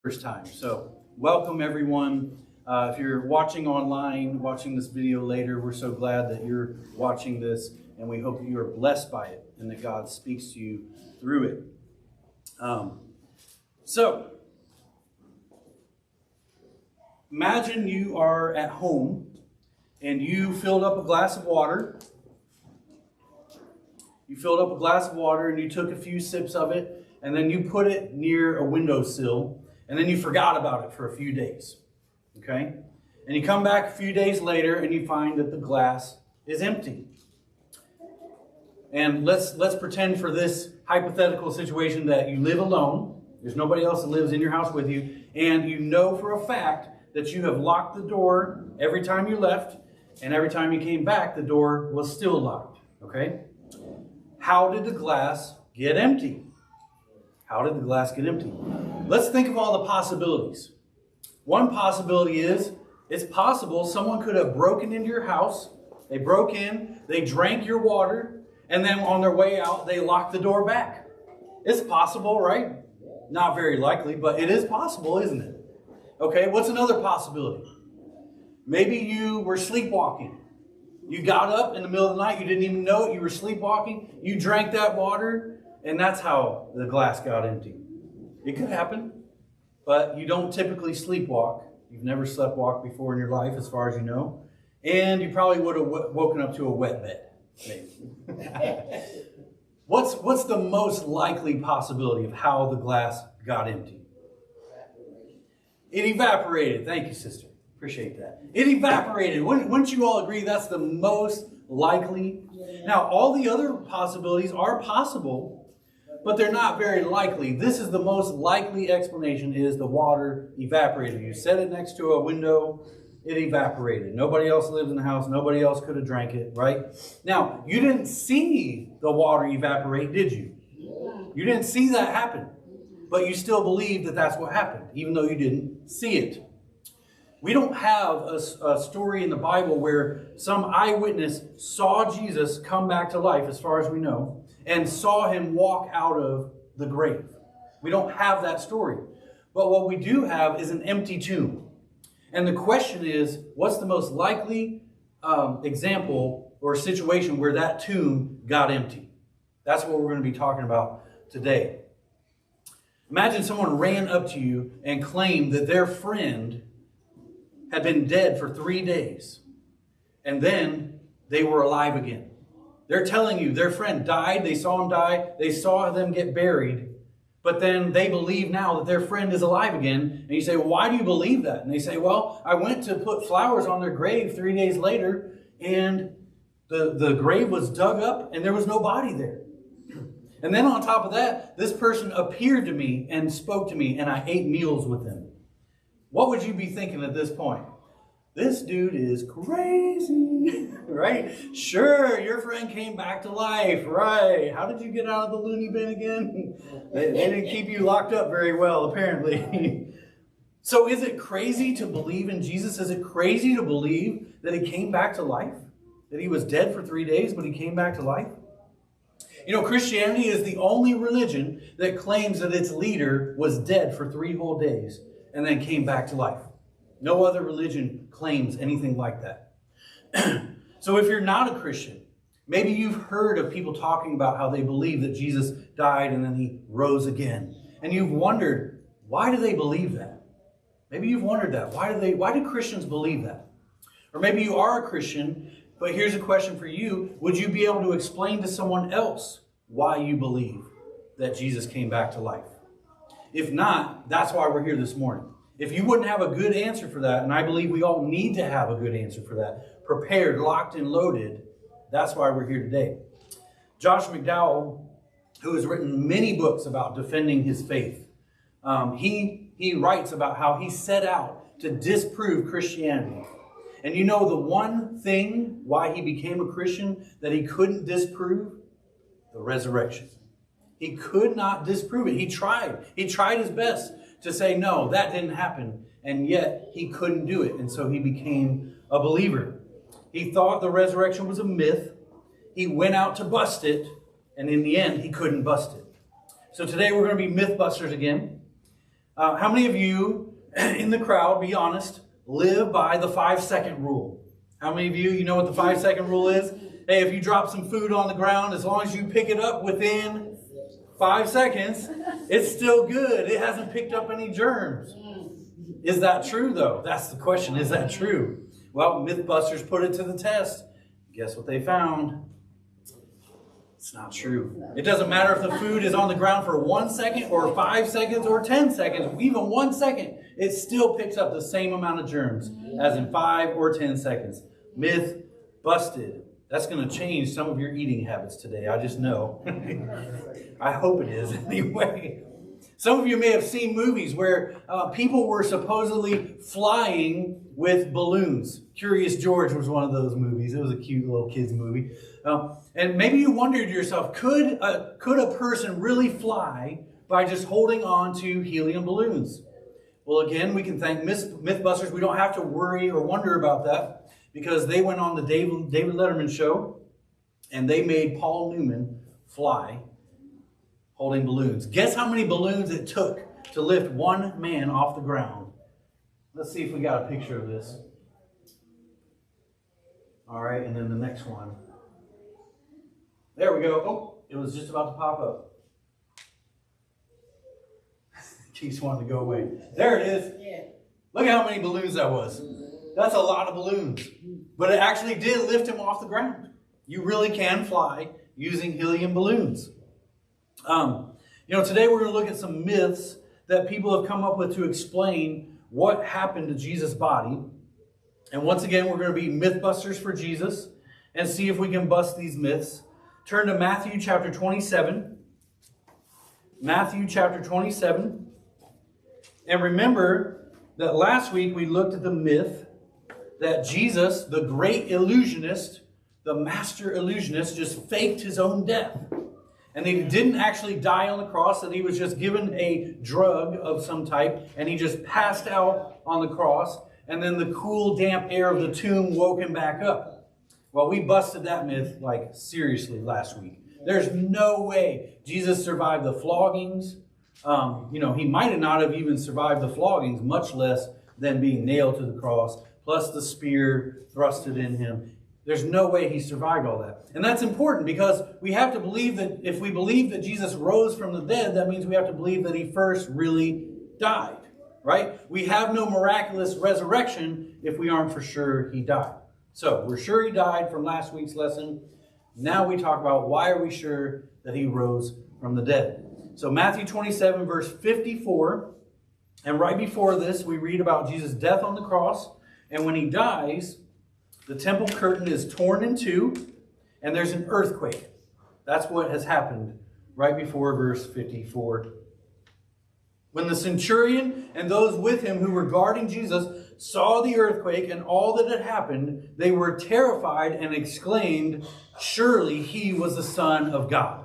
First time. So welcome everyone. If you're watching online, watching this video later, we're so glad that you're watching this, and we hope that you are blessed by it and that God speaks to you through it. So imagine you are at home and you filled up a glass of water. You filled up a glass of water and you took a few sips of it, and then you put it near a windowsill. And then you forgot about it for a few days, okay? And you come back a few days later and you find that the glass is empty. And let's pretend for this hypothetical situation that you live alone. There's nobody else that lives in your house with you. And you know for a fact that you have locked the door every time you left. And every time you came back, the door was still locked, okay? How did the glass get empty? How did the glass get empty? Let's think of all the possibilities. One possibility is, it's possible someone could have broken into your house. They broke in, they drank your water, and then on their way out, they locked the door back. It's possible, right? Not very likely, but it is possible, isn't it? Okay, what's another possibility? Maybe you were sleepwalking. You got up in the middle of the night, you didn't even know it, you were sleepwalking, you drank that water, and that's how the glass got empty. It could happen, but you don't typically sleepwalk. You've never sleptwalked before in your life, as far as you know. And you probably would have woken up to a wet bed, maybe. What's the most likely possibility of how the glass got empty? It evaporated. Thank you, sister. Appreciate that. It evaporated. Wouldn't you all agree that's the most likely? Now, all the other possibilities are possible, but they're not very likely. This is the most likely explanation, is the water evaporated. You set it next to a window, it evaporated. Nobody else lives in the house. Nobody else could have drank it, right? Now, you didn't see the water evaporate, did you? You didn't see that happen, but you still believe that that's what happened, even though you didn't see it. We don't have a story in the Bible where some eyewitness saw Jesus come back to life, as far as we know, and saw him walk out of the grave. We don't have that story. But what we do have is an empty tomb. And the question is, what's the most likely example or situation where that tomb got empty? That's what we're going to be talking about today. Imagine someone ran up to you and claimed that their friend had been dead for 3 days, and then they were alive again. They're telling you their friend died, they saw him die, they saw them get buried, but then they believe now that their friend is alive again. And you say, well, why do you believe that? And they say, well, I went to put flowers on their grave 3 days later, and the grave was dug up and there was no body there. And then on top of that, this person appeared to me and spoke to me, and I ate meals with them. What would you be thinking at this point? This dude is crazy, right? Sure, your friend came back to life, right? How did you get out of the loony bin again? They didn't keep you locked up very well, apparently. So is it crazy to believe in Jesus? Is it crazy to believe that he came back to life? That he was dead for 3 days, but he came back to life? You know, Christianity is the only religion that claims that its leader was dead for 3 whole days and then came back to life. No other religion claims anything like that. So if you're not a Christian, maybe you've heard of people talking about how they believe that Jesus died and then he rose again. And you've wondered, why do they believe that? Maybe you've wondered that. Why do Christians believe that? Or maybe you are a Christian, but here's a question for you. Would you be able to explain to someone else why you believe that Jesus came back to life? If not, that's why we're here this morning. If you wouldn't have a good answer for that, and I believe we all need to have a good answer for that, prepared, locked, and loaded, that's why we're here today. Josh McDowell, who has written many books about defending his faith, he writes about how he set out to disprove Christianity. And you know the one thing why he became a Christian that he couldn't disprove? The resurrection. He could not disprove it. He tried. He tried his best to say, no, that didn't happen. And yet he couldn't do it. And so he became a believer. He thought the resurrection was a myth. He went out to bust it. And in the end, he couldn't bust it. So today we're going to be Mythbusters again. How many of you in the crowd, be honest, live by the 5-second rule? How many of you know what the 5-second rule is? Hey, if you drop some food on the ground, as long as you pick it up within 5 seconds, it's still good. It hasn't picked up any germs. Is that true, though? That's the question. Is that true? Well, Mythbusters put it to the test. Guess what they found? It's not true. It doesn't matter if the food is on the ground for 1 second or 5 seconds or 10 seconds, even 1 second, it still picks up the same amount of germs as in 5 or 10 seconds. Myth busted. That's going to change some of your eating habits today. I just know. I hope it is anyway. Some of you may have seen movies where people were supposedly flying with balloons. Curious George was one of those movies. It was a cute little kids movie. And maybe you wondered to yourself, could a person really fly by just holding on to helium balloons? Well, again, we can thank Mythbusters. We don't have to worry or wonder about that because they went on the David Letterman show and they made Paul Newman fly holding balloons. Guess how many balloons it took to lift one man off the ground? Let's see if we got a picture of this. All right, and then the next one. There we go. Oh, it was just about to pop up. Keeps wanting to go away. There it is. Yeah. Look at how many balloons that was. That's a lot of balloons. But it actually did lift him off the ground. You really can fly using helium balloons. Today we're going to look at some myths that people have come up with to explain what happened to Jesus' body. And once again, we're going to be Mythbusters for Jesus and see if we can bust these myths. Turn to Matthew chapter 27. Matthew chapter 27. And remember that last week we looked at the myth that Jesus, the great illusionist, the master illusionist, just faked his own death. And he didn't actually die on the cross, that he was just given a drug of some type, and he just passed out on the cross, and then the cool, damp air of the tomb woke him back up. Well, we busted that myth, seriously, last week. There's no way Jesus survived the floggings. He might not have even survived the floggings, much less than being nailed to the cross, plus the spear thrusted in him. There's no way he survived all that. And that's important because we have to believe that if we believe that Jesus rose from the dead, that means we have to believe that he first really died, right? We have no miraculous resurrection if we aren't for sure he died. So we're sure he died from last week's lesson. Now we talk about why are we sure that he rose from the dead. So Matthew 27 verse 54. And right before this, we read about Jesus' death on the cross. And when he dies, the temple curtain is torn in two, and there's an earthquake. That's what has happened right before verse 54. When the centurion and those with him who were guarding Jesus saw the earthquake and all that had happened, they were terrified and exclaimed, "Surely he was the Son of God."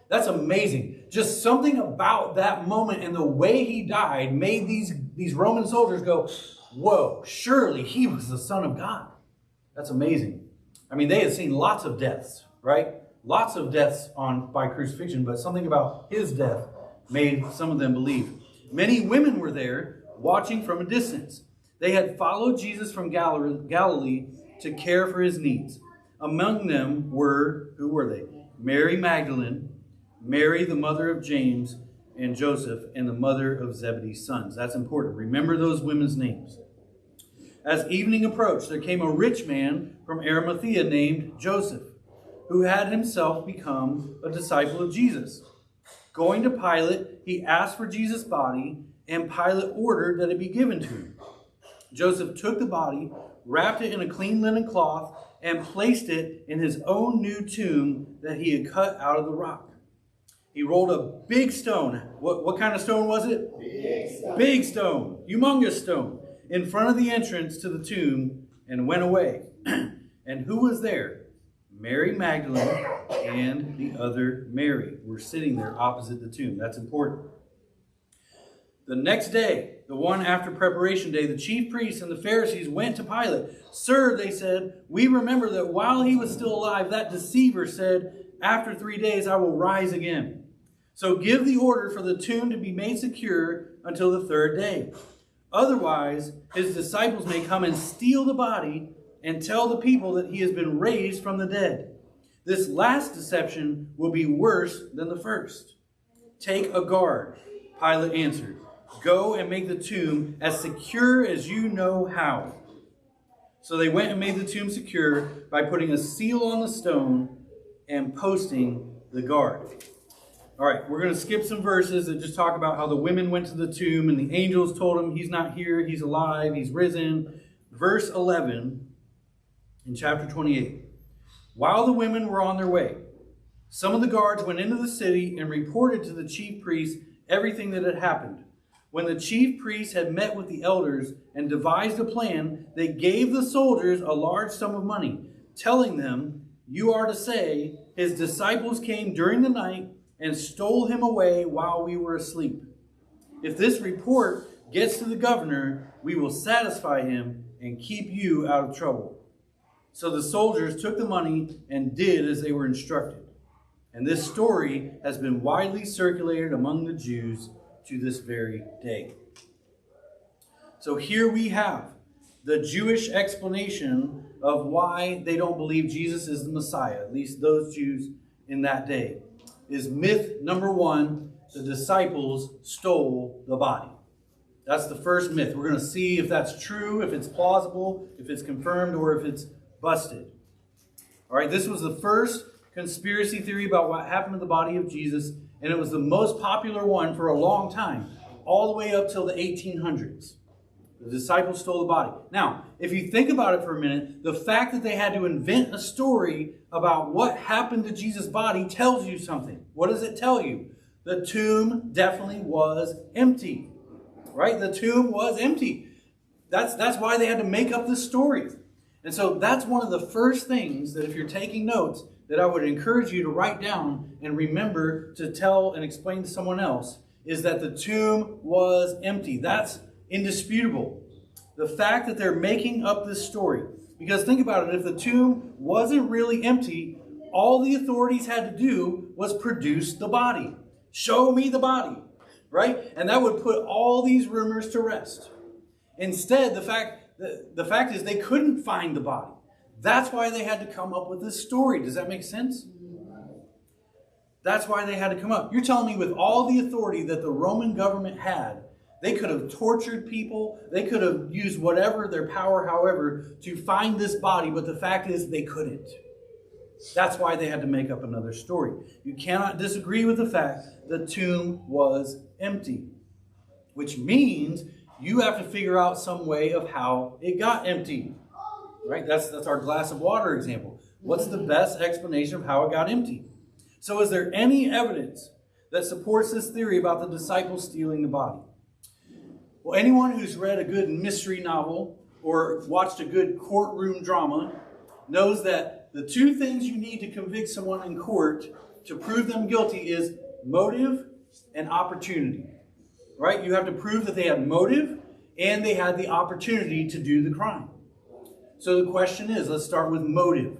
That's amazing. Just something about that moment and the way he died made these Roman soldiers go, "Whoa, surely he was the Son of God." That's amazing. I mean, they had seen lots of deaths, right? Lots of deaths by crucifixion, but something about his death made some of them believe. Many women were there watching from a distance. They had followed Jesus from Galilee to care for his needs. Among them were, who were they? Mary Magdalene, Mary the mother of James and Joseph, and the mother of Zebedee's sons. That's important. Remember those women's names. As evening approached, there came a rich man from Arimathea named Joseph, who had himself become a disciple of Jesus. Going to Pilate, he asked for Jesus' body, and Pilate ordered that it be given to him. Joseph took the body, wrapped it in a clean linen cloth, and placed it in his own new tomb that he had cut out of the rock. He rolled a big stone. What kind of stone was it? Big stone. Big stone. Humongous stone. In front of the entrance to the tomb and went away. And who was there? Mary Magdalene and the other Mary were sitting there opposite the tomb. That's important. The next day, the one after preparation day, the chief priests and the Pharisees went to Pilate. "Sir," they said, "we remember that while he was still alive, that deceiver said, 'After 3 days I will rise again.' So give the order for the tomb to be made secure until the third day. Otherwise, his disciples may come and steal the body and tell the people that he has been raised from the dead. This last deception will be worse than the first. Take a guard, Pilate answered. Go and make the tomb as secure as you know how. So they went and made the tomb secure by putting a seal on the stone and posting the guard. All right, we're going to skip some verses that just talk about how the women went to the tomb and the angels told him he's not here, he's alive, he's risen. Verse 11 in chapter 28. While the women were on their way, some of the guards went into the city and reported to the chief priests everything that had happened. When the chief priests had met with the elders and devised a plan, they gave the soldiers a large sum of money, telling them, "You are to say, his disciples came during the night and stole him away while we were asleep. If this report gets to the governor, we will satisfy him and keep you out of trouble." So the soldiers took the money and did as they were instructed. And this story has been widely circulated among the Jews to this very day. So here we have the Jewish explanation of why they don't believe Jesus is the Messiah, at least those Jews in that day. Is myth number one, the disciples stole the body. That's the first myth. We're going to see if that's true, if it's plausible, if it's confirmed, or if it's busted. All right, this was the first conspiracy theory about what happened to the body of Jesus, and it was the most popular one for a long time, all the way up till the 1800s. The disciples stole the body. Now, if you think about it for a minute, the fact that they had to invent a story about what happened to Jesus' body tells you something. What does it tell you? The tomb definitely was empty. Right? The tomb was empty. That's why they had to make up this story. And so that's one of the first things that if you're taking notes, that I would encourage you to write down and remember to tell and explain to someone else, is that the tomb was empty. That's indisputable. The fact that they're making up this story. Because think about it, if the tomb wasn't really empty, all the authorities had to do was produce the body. Show me the body. Right? And that would put all these rumors to rest. Instead, the fact is they couldn't find the body. That's why they had to come up with this story. Does that make sense? That's why they had to come up. You're telling me with all the authority that the Roman government had, they could have tortured people, they could have used whatever, their power, however, to find this body, but the fact is they couldn't. That's why they had to make up another story. You cannot disagree with the fact the tomb was empty, which means you have to figure out some way of how it got empty. Right? That's our glass of water example. What's the best explanation of how it got empty? So is there any evidence that supports this theory about the disciples stealing the body? Well, anyone who's read a good mystery novel or watched a good courtroom drama knows that the two things you need to convict someone in court to prove them guilty is motive and opportunity. Right? You have to prove that they had motive and they had the opportunity to do the crime. So the question is, let's start with motive.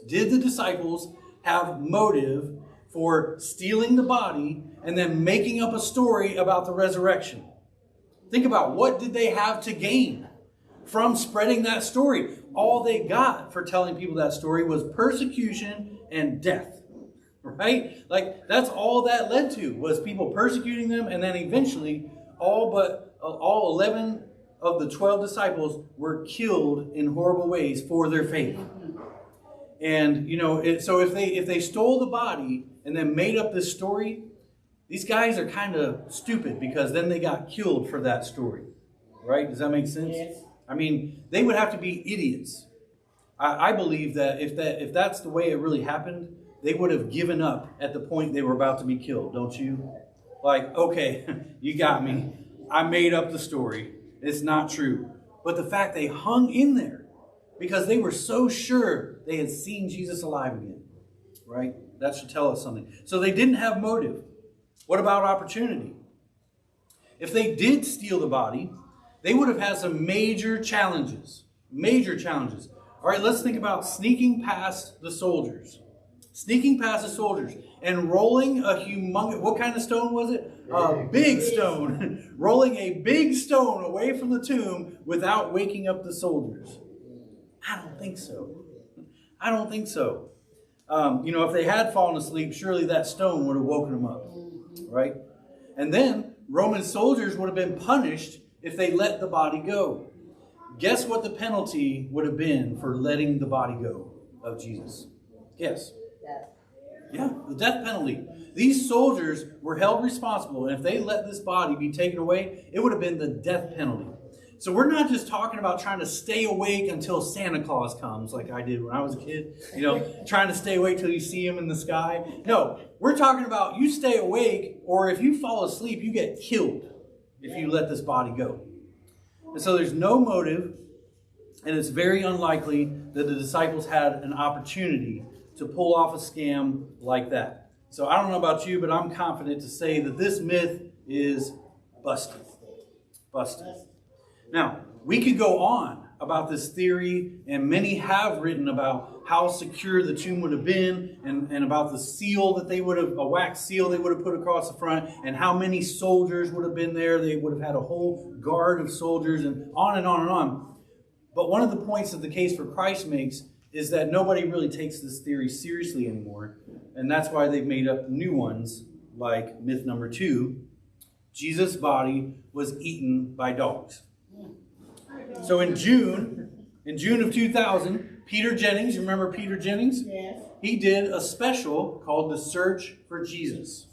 Did the disciples have motive for stealing the body and then making up a story about the resurrection? Think about, what did they have to gain from spreading that story? All they got for telling people that story was persecution and death. Right? Like, that's all that led to, was people persecuting them, and then eventually all 11 of the 12 disciples were killed in horrible ways for their faith. And, so if they stole the body and then made up this story, these guys are kind of stupid, because then they got killed for that story. Right? Does that make sense? Yes. I mean, they would have to be idiots. I believe that if that's the way it really happened, they would have given up at the point they were about to be killed, don't you? Like, okay, you got me. I made up the story. It's not true. But the fact they hung in there because they were so sure they had seen Jesus alive again, right? That should tell us something. So they didn't have motive. What about opportunity? If they did steal the body, they would have had some major challenges. Major challenges. All right, let's think about sneaking past the soldiers. Sneaking past the soldiers and rolling a humongous, what kind of stone was it? A big stone. Rolling a big stone away from the tomb without waking up the soldiers. I don't think so. I don't think so. If they had fallen asleep, surely that stone would have woken them up. Right? And then Roman soldiers would have been punished if they let the body go. Guess what the penalty would have been for letting the body go of Jesus? Guess. Yeah, the death penalty. These soldiers were held responsible, and if they let this body be taken away, it would have been the death penalty. So we're not just talking about trying to stay awake until Santa Claus comes, like I did when I was a kid, trying to stay awake till you see him in the sky. No, we're talking about you stay awake, or if you fall asleep, you get killed if you let this body go. And so there's no motive, and it's very unlikely that the disciples had an opportunity to pull off a scam like that. So I don't know about you, but I'm confident to say that this myth is busted. Busted. Now, we could go on about this theory, and many have written about how secure the tomb would have been, and about the seal that they would have, a wax seal they would have put across the front, and how many soldiers would have been there. They would have had a whole guard of soldiers, and on and on and on. But one of the points that the Case for Christ makes is that nobody really takes this theory seriously anymore. And that's why they've made up new ones, like myth number 2. Jesus' body was eaten by dogs. So in June of 2000, Peter Jennings, you remember Peter Jennings? Yes. He did a special called The Search for Jesus.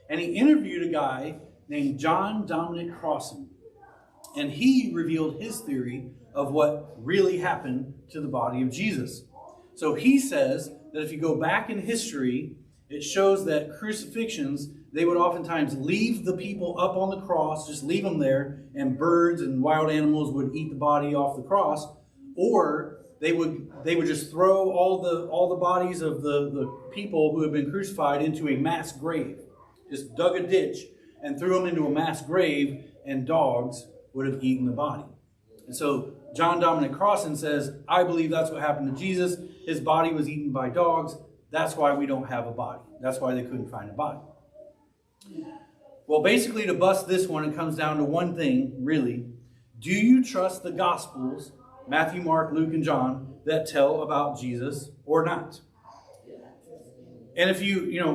And he interviewed a guy named John Dominic Crossan. And he revealed his theory of what really happened to the body of Jesus. So he says that if you go back in history, it shows that crucifixions, they would oftentimes leave the people up on the cross, just leave them there, and birds and wild animals would eat the body off the cross, or they would just throw all the bodies of the people who had been crucified into a mass grave. Just dug a ditch and threw them into a mass grave, and dogs would have eaten the body. And so John Dominic Crossan says, I believe that's what happened to Jesus. His body was eaten by dogs. That's why we don't have a body. That's why they couldn't find a body. Well, basically, to bust this one, it comes down to one thing, really. Do you trust the Gospels, Matthew, Mark, Luke, and John, that tell about Jesus or not? And if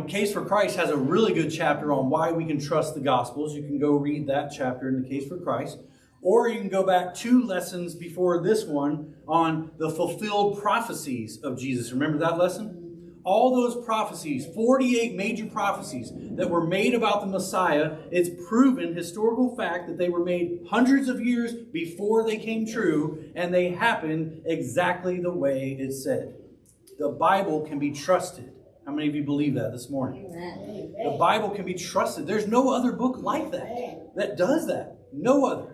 Case for Christ has a really good chapter on why we can trust the Gospels. You can go read that chapter in the Case for Christ. Or you can go back 2 lessons before this one on the fulfilled prophecies of Jesus. Remember that lesson? All those prophecies, 48 major prophecies that were made about the Messiah, it's proven historical fact that they were made hundreds of years before they came true, and they happened exactly the way it said. The Bible can be trusted. How many of you believe that this morning? Amen. The Bible can be trusted. There's no other book like that does that. No other.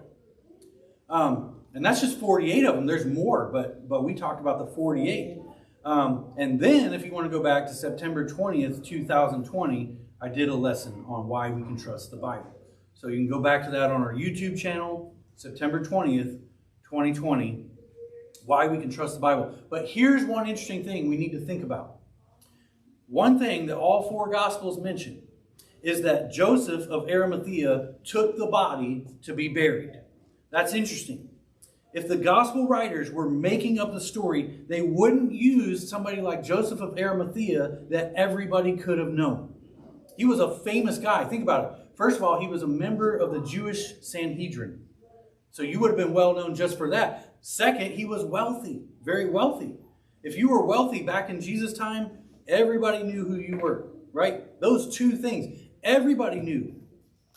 And that's just 48 of them. There's more, but we talked about the 48. And then, if you want to go back to September 20th, 2020, I did a lesson on why we can trust the Bible. So you can go back to that on our YouTube channel, September 20th, 2020, why we can trust the Bible. But here's one interesting thing we need to think about. One thing that all 4 Gospels mention is that Joseph of Arimathea took the body to be buried. That's interesting. If the gospel writers were making up the story, they wouldn't use somebody like Joseph of Arimathea that everybody could have known. He was a famous guy. Think about it. First of all, he was a member of the Jewish Sanhedrin. So you would have been well known just for that. Second, he was wealthy, very wealthy. If you were wealthy back in Jesus' time, everybody knew who you were, right? Those 2 things. Everybody knew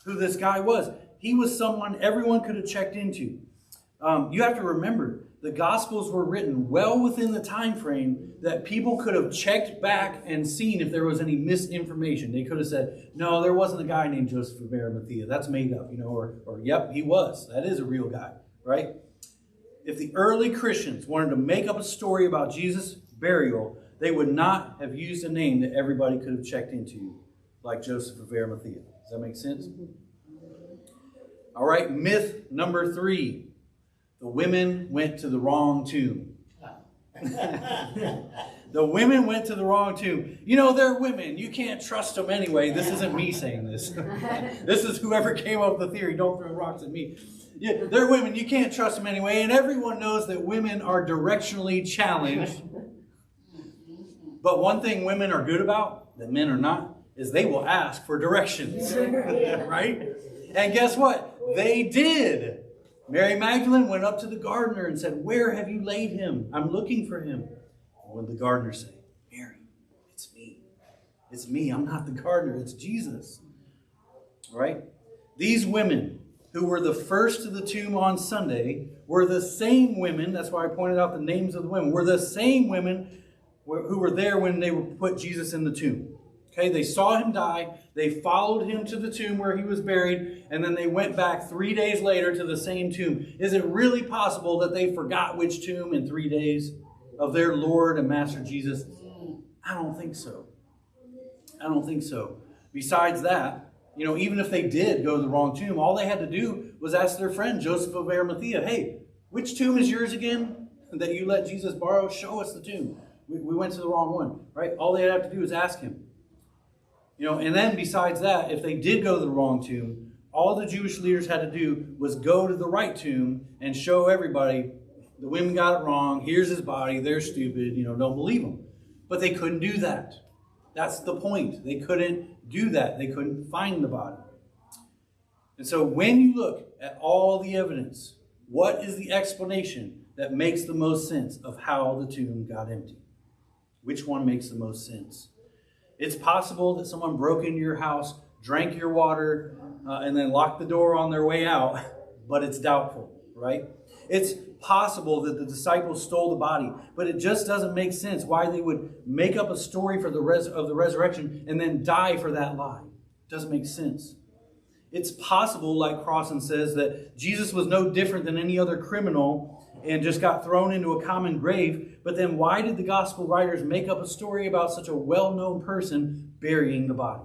who this guy was. He was someone everyone could have checked into. You have to remember, the Gospels were written well within the time frame that people could have checked back and seen if there was any misinformation. They could have said, no, there wasn't a guy named Joseph of Arimathea. That's made up, or yep, he was. That is a real guy, right? If the early Christians wanted to make up a story about Jesus' burial, they would not have used a name that everybody could have checked into, like Joseph of Arimathea. Does that make sense? All right, myth number 3. The women went to the wrong tomb. The women went to the wrong tomb. You know, they're women. You can't trust them anyway. This isn't me saying this. This is whoever came up with the theory. Don't throw rocks at me. Yeah, they're women. You can't trust them anyway. And everyone knows that women are directionally challenged. But one thing women are good about, that men are not, is they will ask for directions. Right? And guess what? They did. Mary Magdalene went up to the gardener and said, "Where have you laid him? I'm looking for him." When the gardener said, "Mary, it's me. It's me. I'm not the gardener. It's Jesus." Right? These women who were the first to the tomb on Sunday were the same women, that's why I pointed out the names of the women, were the same women who were there when they put Jesus in the tomb. Okay, they saw him die, they followed him to the tomb where he was buried, and then they went back 3 days later to the same tomb. Is it really possible that they forgot which tomb in 3 days of their Lord and Master Jesus? I don't think so. I don't think so. Besides that, you know, even if they did go to the wrong tomb, all they had to do was ask their friend Joseph of Arimathea, "Hey, which tomb is yours again that you let Jesus borrow? Show us the tomb. We went to the wrong one," right? All they have to do is ask him. You know, and then besides that, if they did go to the wrong tomb, all the Jewish leaders had to do was go to the right tomb and show everybody, the women got it wrong, here's his body, they're stupid, you know, don't believe them. But they couldn't do that. That's the point. They couldn't do that. They couldn't find the body. And so when you look at all the evidence, what is the explanation that makes the most sense of how the tomb got empty? Which one makes the most sense? It's possible that someone broke into your house, drank your water, and then locked the door on their way out, but it's doubtful, right? It's possible that the disciples stole the body, but it just doesn't make sense why they would make up a story for the resurrection and then die for that lie. It doesn't make sense. It's possible, like Crossan says, that Jesus was no different than any other criminal and just got thrown into a common grave. But then why did the gospel writers make up a story about such a well-known person burying the body?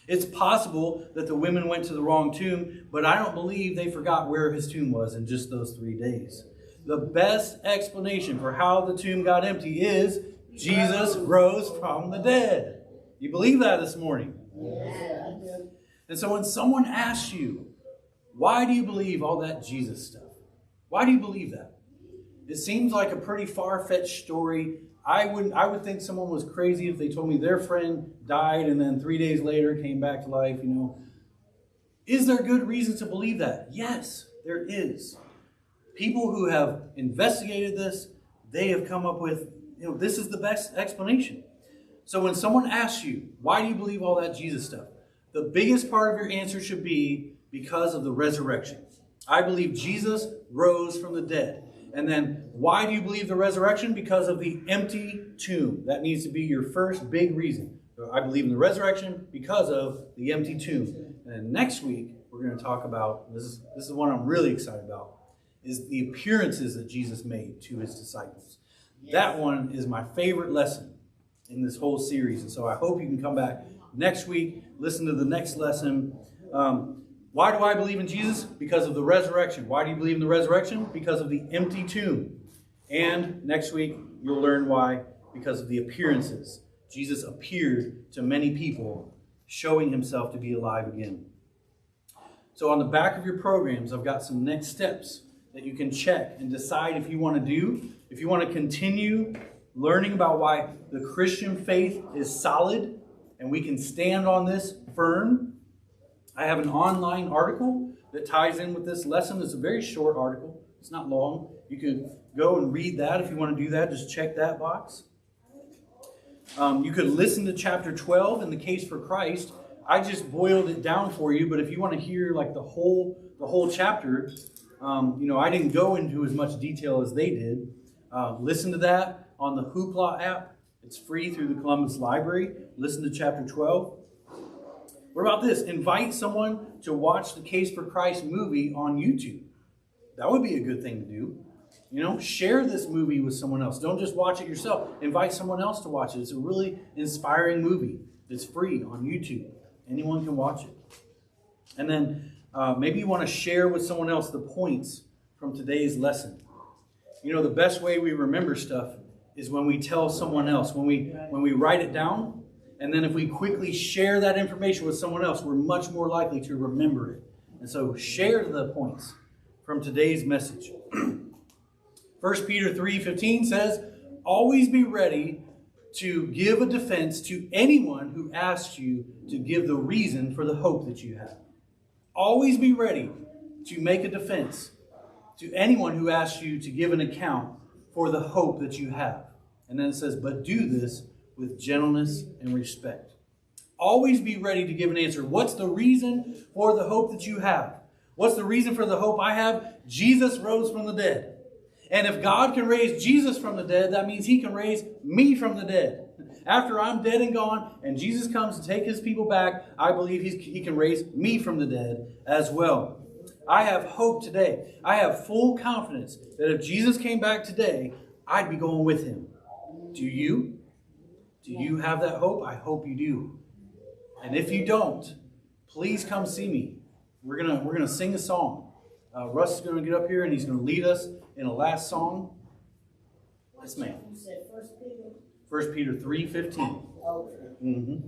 It's possible that the women went to the wrong tomb, but I don't believe they forgot where his tomb was in just those 3 days. The best explanation for how the tomb got empty is Jesus rose from the dead. You believe that this morning? Yes. And so when someone asks you, why do you believe all that Jesus stuff? Why do you believe that? It seems like a pretty far-fetched story. I would think someone was crazy if they told me their friend died and then 3 days later came back to life, you know. Is there good reason to believe that? Yes, there is. People who have investigated this, they have come up with, you know, this is the best explanation. So when someone asks you, why do you believe all that Jesus stuff? The biggest part of your answer should be because of the resurrection. I believe Jesus rose from the dead. And then, why do you believe the resurrection? Because of the empty tomb. That needs to be your first big reason. So I believe in the resurrection because of the empty tomb. And next week, we're going to talk about, this is one I'm really excited about, is the appearances that Jesus made to his disciples. Yes. That one is my favorite lesson in this whole series. And so I hope you can come back next week, listen to the next lesson. Why do I believe in Jesus? Because of the resurrection. Why do you believe in the resurrection? Because of the empty tomb. And next week, you'll learn why. Because of the appearances. Jesus appeared to many people, showing himself to be alive again. So on the back of your programs, I've got some next steps that you can check and decide if you want to do. If you want to continue learning about why the Christian faith is solid and we can stand on this firm, I have an online article that ties in with this lesson. It's a very short article. It's not long. You could go and read that if you want to do that. Just check that box. You could listen to chapter 12 in the Case for Christ. I just boiled it down for you, but if you want to hear like the whole chapter, I didn't go into as much detail as they did. Listen to that on the Hoopla app. It's free through the Columbus Library. Listen to chapter 12. What about this? Invite someone to watch the Case for Christ movie on YouTube. That would be a good thing to do. You know, share this movie with someone else. Don't just watch it yourself. Invite someone else to watch it. It's a really inspiring movie. It's free on YouTube. Anyone can watch it. And then maybe you want to share with someone else the points from today's lesson. You know, the best way we remember stuff is when we tell someone else, when we write it down, and then if we quickly share that information with someone else, we're much more likely to remember it. And so share the points from today's message. 1 Peter 3:15 says, always be ready to give a defense to anyone who asks you to give the reason for the hope that you have. Always be ready to make a defense to anyone who asks you to give an account for the hope that you have. And then it says, but do this with gentleness and respect. Always be ready to give an answer. What's the reason for the hope that you have? What's the reason for the hope I have? Jesus rose from the dead. And if God can raise Jesus from the dead, that means he can raise me from the dead. After I'm dead and gone, and Jesus comes to take his people back, I believe he can raise me from the dead as well. I have hope today. I have full confidence that if Jesus came back today, I'd be going with him. Do you? Do you have that hope? I hope you do. And if you don't, please come see me. We're gonna sing a song. Russ is going to get up here and he's going to lead us in a last song. Yes, ma'am. You said 1 Peter 3:15. Okay.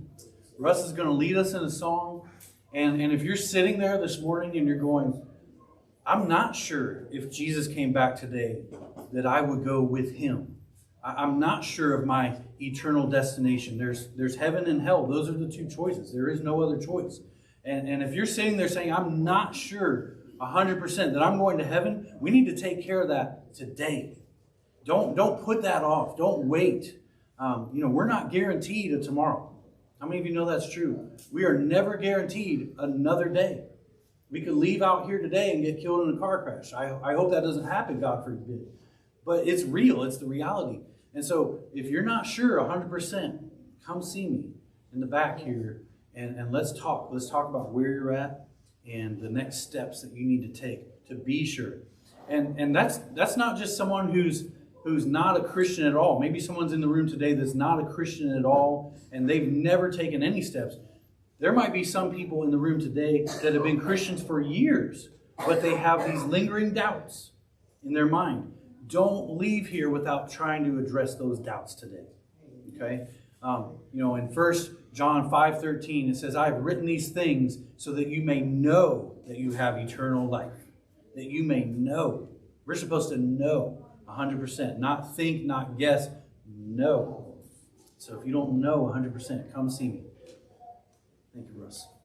Russ is going to lead us in a song. And if you're sitting there this morning and you're going, I'm not sure if Jesus came back today that I would go with him. I'm not sure of my eternal destination. There's heaven and hell. Those are the two choices. There is no other choice. And if you're sitting there saying, I'm not sure 100% that I'm going to heaven, we need to take care of that today. Don't put that off. Don't wait. We're not guaranteed a tomorrow. How many of you know that's true? We are never guaranteed another day. We could leave out here today and get killed in a car crash. I hope that doesn't happen, God forbid. But it's real. It's the reality. And so if you're not sure 100%, come see me in the back here and let's talk. Let's talk about where you're at and the next steps that you need to take to be sure. And that's not just someone who's not a Christian at all. Maybe someone's in the room today that's not a Christian at all and they've never taken any steps. There might be some people in the room today that have been Christians for years, but they have these lingering doubts in their mind. Don't leave here without trying to address those doubts today. Okay? In 1 John 5:13, it says, I have written these things so that you may know that you have eternal life. That you may know. We're supposed to know 100%. Not think, not guess. Know. So if you don't know 100%, come see me. Thank you, Russ.